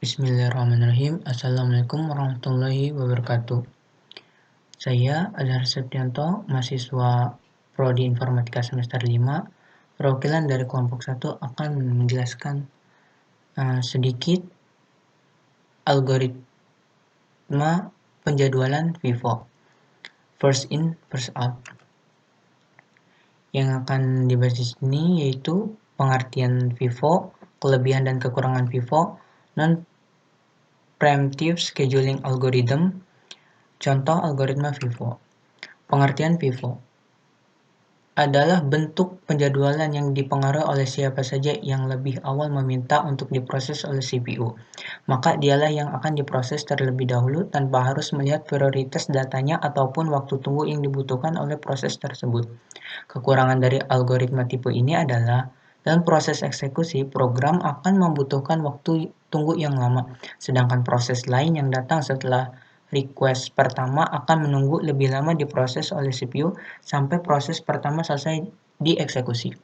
Bismillahirrahmanirrahim. Assalamualaikum warahmatullahi wabarakatuh. Saya Azhar Septianto, mahasiswa Prodi Informatika semester 5. Perwakilan dari kelompok 1 akan menjelaskan sedikit algoritma penjadwalan FIFO. First in, first out. Yang akan dibahas di sini yaitu pengertian FIFO, kelebihan dan kekurangan FIFO, non-preemptive scheduling algorithm, contoh algoritma FIFO. Pengertian FIFO adalah bentuk penjadwalan yang dipengaruhi oleh siapa saja yang lebih awal meminta untuk diproses oleh CPU. Maka dialah yang akan diproses terlebih dahulu tanpa harus melihat prioritas datanya ataupun waktu tunggu yang dibutuhkan oleh proses tersebut. Kekurangan dari algoritma tipe ini adalah dalam proses eksekusi, program akan membutuhkan waktu tunggu yang lama, sedangkan proses lain yang datang setelah request pertama akan menunggu lebih lama diproses oleh CPU sampai proses pertama selesai dieksekusi.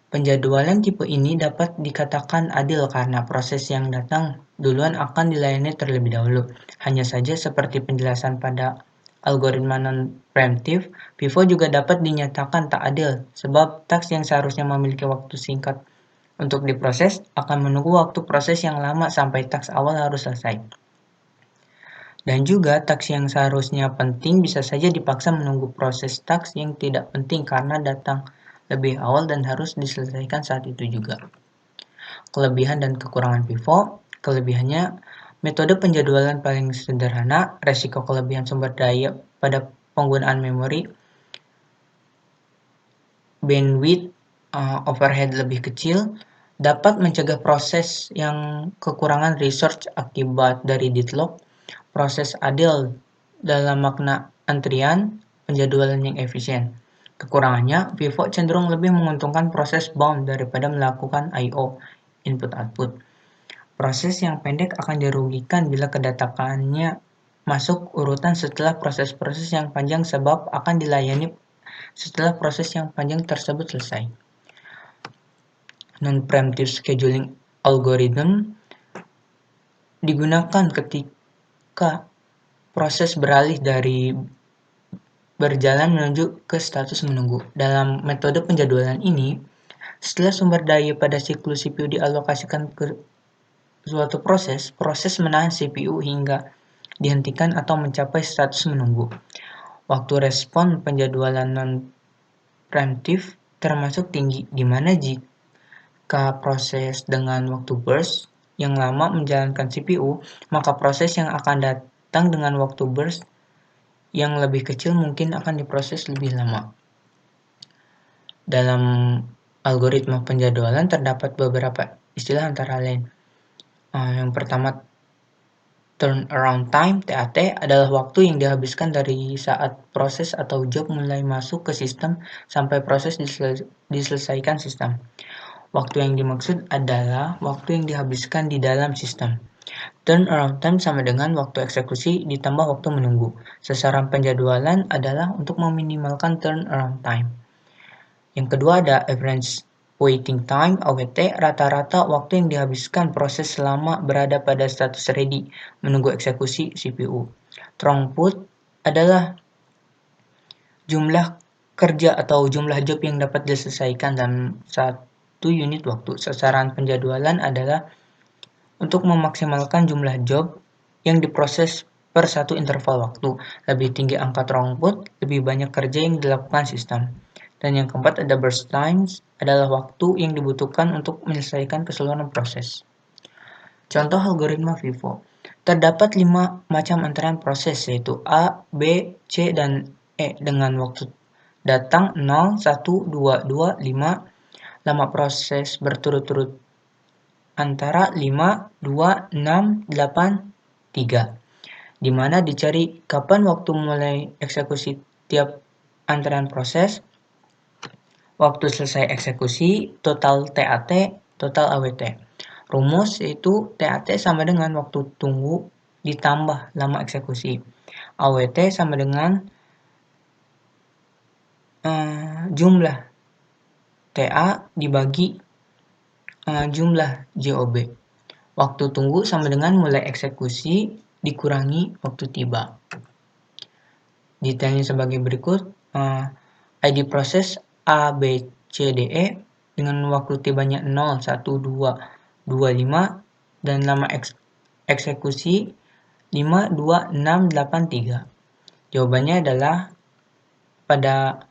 Penjadwalan tipe ini dapat dikatakan adil karena proses yang datang duluan akan dilayani terlebih dahulu. Hanya saja seperti penjelasan pada algoritma non-preemptive, FIFO juga dapat dinyatakan tak adil sebab taks yang seharusnya memiliki waktu singkat untuk diproses akan menunggu waktu proses yang lama sampai taks awal harus selesai. Dan juga taks yang seharusnya penting bisa saja dipaksa menunggu proses taks yang tidak penting karena datang lebih awal dan harus diselesaikan saat itu juga. Kelebihan dan kekurangan FIFO. Kelebihannya, metode penjadwalan paling sederhana, resiko kelebihan sumber daya pada penggunaan memori, bandwidth, overhead lebih kecil, dapat mencegah proses yang kekurangan resource akibat dari deadlock, proses adil dalam makna antrian, penjadwalan yang efisien. Kekurangannya, FIFO cenderung lebih menguntungkan proses bound daripada melakukan I/O, input-output. Proses yang pendek akan dirugikan bila kedatangannya masuk urutan setelah proses-proses yang panjang sebab akan dilayani setelah proses yang panjang tersebut selesai. Non-preemptive scheduling algorithm digunakan ketika proses beralih dari berjalan menuju ke status menunggu. Dalam metode penjadwalan ini, setelah sumber daya pada siklus CPU dialokasikan ke suatu proses menahan CPU hingga dihentikan atau mencapai status menunggu. Waktu respon penjadwalan non-preemptive termasuk tinggi, di mana jika proses dengan waktu burst yang lama menjalankan CPU, maka proses yang akan datang dengan waktu burst yang lebih kecil mungkin akan diproses lebih lama. Dalam algoritma penjadwalan terdapat beberapa istilah antara lain. Yang pertama, turnaround time (TAT) adalah waktu yang dihabiskan dari saat proses atau job mulai masuk ke sistem sampai proses diselesaikan sistem. Waktu yang dimaksud adalah waktu yang dihabiskan di dalam sistem. Turnaround time sama dengan waktu eksekusi ditambah waktu menunggu. Sasaran penjadwalan adalah untuk meminimalkan turnaround time. Yang kedua ada average waiting time (AWT), rata-rata waktu yang dihabiskan proses selama berada pada status ready, menunggu eksekusi CPU. Throughput adalah jumlah kerja atau jumlah job yang dapat diselesaikan dalam satu unit waktu. Sasaran penjadwalan adalah untuk memaksimalkan jumlah job yang diproses per satu interval waktu. Lebih tinggi angka throughput, lebih banyak kerja yang dilakukan sistem. Dan yang keempat ada burst times, adalah waktu yang dibutuhkan untuk menyelesaikan keseluruhan proses. Contoh algoritma FIFO. Terdapat 5 macam antrean proses yaitu A, B, C, dan E dengan waktu datang 0, 1, 2, 2, 5. Lama proses berturut-turut antara 5, 2, 6, 8, 3. Di mana dicari kapan waktu mulai eksekusi tiap antrean proses, waktu selesai eksekusi, total TAT, total AWT. Rumus yaitu TAT sama dengan waktu tunggu ditambah lama eksekusi. AWT sama dengan jumlah TA dibagi jumlah JOB. Waktu tunggu sama dengan mulai eksekusi dikurangi waktu tiba. Detailnya sebagai berikut. ID proses A, B, C, D, E dengan waktu tibanya 0, 1, 2, 2, 5 dan lama eksekusi 5, 2, 6, 8, 3. Jawabannya adalah pada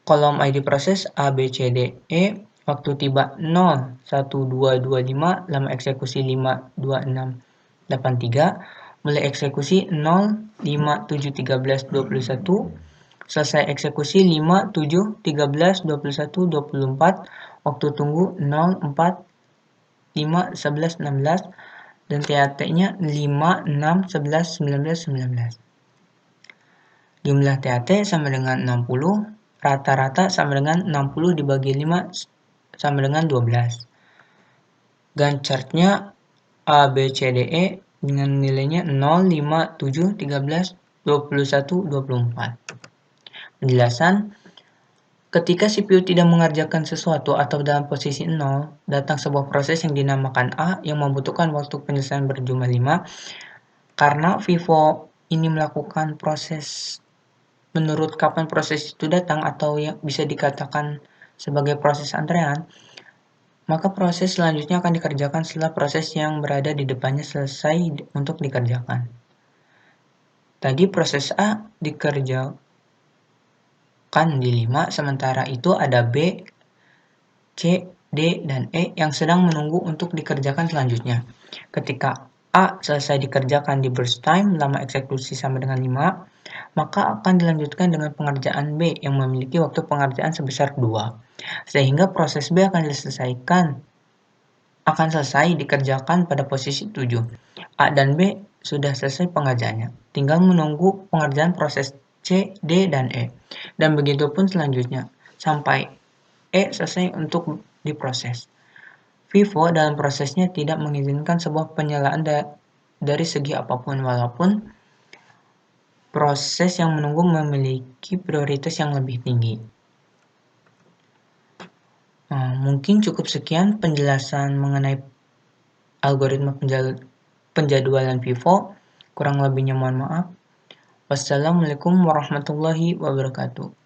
kolom ID proses A, B, C, D, E, waktu tiba 0, 1, 2, 2, 5, lama eksekusi 5, 2, 6, 8, 3, mulai eksekusi 0, 5, 7, 13, 21, selesai eksekusi 5, 7, 13, 21, 24, waktu tunggu 0, 4, 5, 11, 16, dan TAT-nya 5, 6, 11, 19, 19. Jumlah TAT sama dengan 60, rata-rata sama dengan 60 dibagi 5 sama dengan 12. Gantt chart-nya A, B, C, D, E dengan nilainya 0, 5, 7, 13, 21, 24. Penjelasan, ketika CPU tidak mengerjakan sesuatu atau dalam posisi 0, datang sebuah proses yang dinamakan A yang membutuhkan waktu penyelesaian berjumlah 5. Karena FIFO ini melakukan proses menurut kapan proses itu datang atau yang bisa dikatakan sebagai proses antrean, maka proses selanjutnya akan dikerjakan setelah proses yang berada di depannya selesai untuk dikerjakan. Tadi proses A dikerjakan di 5, sementara itu ada B, C, D, dan E yang sedang menunggu untuk dikerjakan selanjutnya. Ketika A selesai dikerjakan di burst time, lama eksekusi sama dengan 5, maka akan dilanjutkan dengan pengerjaan B yang memiliki waktu pengerjaan sebesar 2. Sehingga proses B akan selesai dikerjakan pada posisi 7. A dan B sudah selesai pengerjaannya. Tinggal menunggu pengerjaan proses C, D, dan E. Dan begitu pun selanjutnya, sampai E selesai untuk diproses. FIFO dalam prosesnya tidak mengizinkan sebuah penyalaan dari segi apapun, walaupun proses yang menunggu memiliki prioritas yang lebih tinggi. Mungkin cukup sekian penjelasan mengenai algoritma penjadwalan FIFO. Kurang lebihnya mohon maaf. Wassalamualaikum warahmatullahi wabarakatuh.